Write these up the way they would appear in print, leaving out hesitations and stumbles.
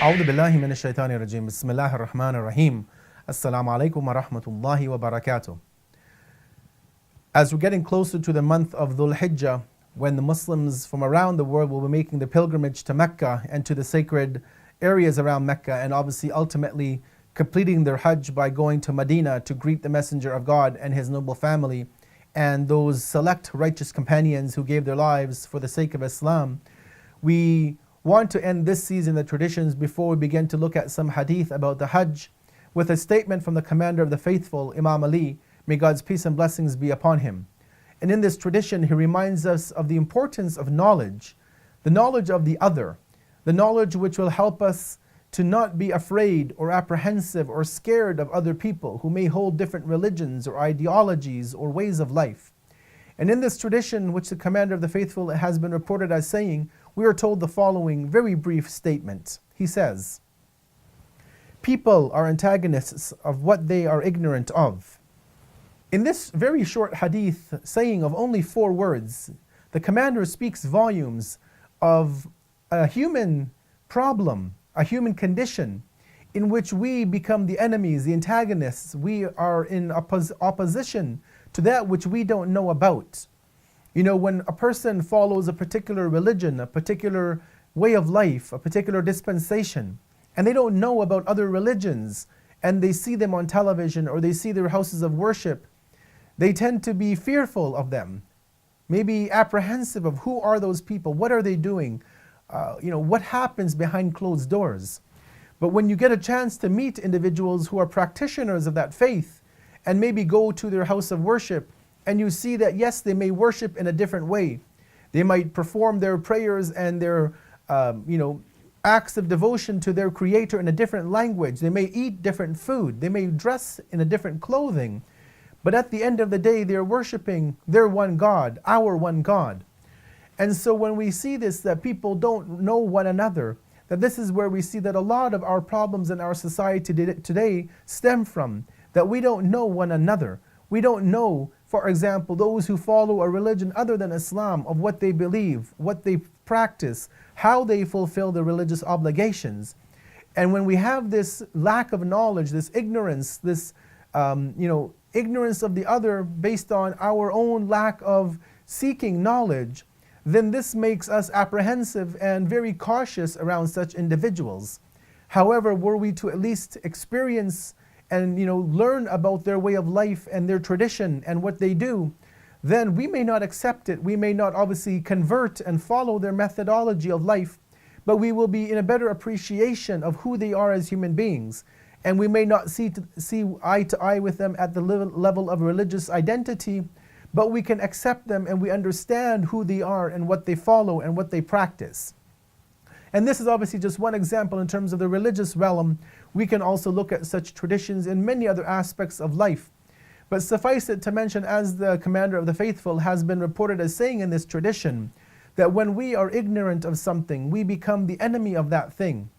أعوذ بالله من الشيطان الرجيم. بسم الله الرحمن الرحيم. Assalamu alaikum wa rahmatullahi wa barakatuh. As we're getting closer to the month of Dhul Hijjah, when the Muslims from around the world will be making the pilgrimage to Mecca and to the sacred areas around Mecca, and obviously ultimately completing their Hajj by going to Medina to greet the Messenger of God and his noble family and those select righteous companions who gave their lives for the sake of Islam, we want to end this season the traditions before we begin to look at some hadith about the Hajj with a statement from the commander of the faithful, Imam Ali, may God's peace and blessings be upon him. And in this tradition, he reminds us of the importance of knowledge, the knowledge of the other, the knowledge which will help us to not be afraid or apprehensive or scared of other people who may hold different religions or ideologies or ways of life. And in this tradition, which the commander of the faithful has been reported as saying, we are told the following very brief statement. He says, people are antagonists of what they are ignorant of. In this very short hadith saying of only 4 words, the commander speaks volumes of a human problem, a human condition in which we become the enemies, the antagonists. We are in opposition to that which we don't know about. You know, when a person follows a particular religion, a particular way of life, a particular dispensation, and they don't know about other religions, and they see them on television or they see their houses of worship, they tend to be fearful of them, maybe apprehensive of who are those people, what are they doing, what happens behind closed doors. But when you get a chance to meet individuals who are practitioners of that faith and maybe go to their house of worship, and you see that yes, they may worship in a different way. They might perform their prayers and their acts of devotion to their Creator in a different language. They may eat different food. They may dress in a different clothing. But at the end of the day, they're worshiping their one God, our one God. And so when we see this, that people don't know one another, that this is where we see that a lot of our problems in our society today stem from, that we don't know one another. We don't know, for example, those who follow a religion other than Islam, of what they believe, what they practice, how they fulfill their religious obligations. And when we have this lack of knowledge, this ignorance, this ignorance of the other based on our own lack of seeking knowledge, then this makes us apprehensive and very cautious around such individuals. However, were we to at least experience and learn about their way of life and their tradition and what they do, then we may not accept it. We may not obviously convert and follow their methodology of life, but we will be in a better appreciation of who they are as human beings. And we may not see eye to eye with them at the level of religious identity, but we can accept them and we understand who they are and what they follow and what they practice. And this is obviously just one example in terms of the religious realm. We can also look at such traditions in many other aspects of life. But suffice it to mention, as the commander of the faithful has been reported as saying in this tradition, that when we are ignorant of something, we become the enemy of that thing.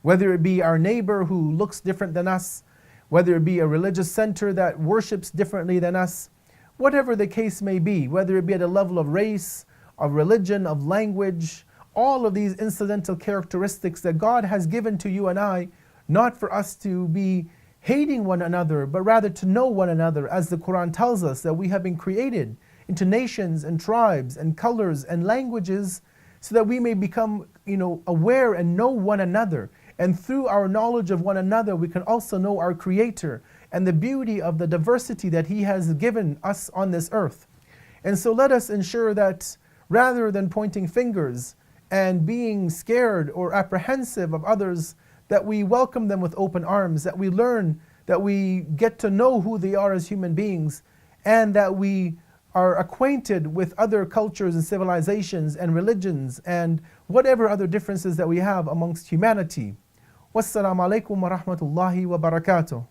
Whether it be our neighbor who looks different than us, whether it be a religious center that worships differently than us, whatever the case may be, whether it be at a level of race, of religion, of language, all of these incidental characteristics that God has given to you and I, not for us to be hating one another, but rather to know one another, as the Quran tells us that we have been created into nations and tribes and colors and languages, so that we may become aware and know one another. And through our knowledge of one another, we can also know our Creator and the beauty of the diversity that He has given us on this earth. And so let us ensure that rather than pointing fingers and being scared or apprehensive of others, that we welcome them with open arms, that we learn, that we get to know who they are as human beings, and that we are acquainted with other cultures and civilizations and religions and whatever other differences that we have amongst humanity. Wassalamu alaikum wa rahmatullahi wa barakatuh.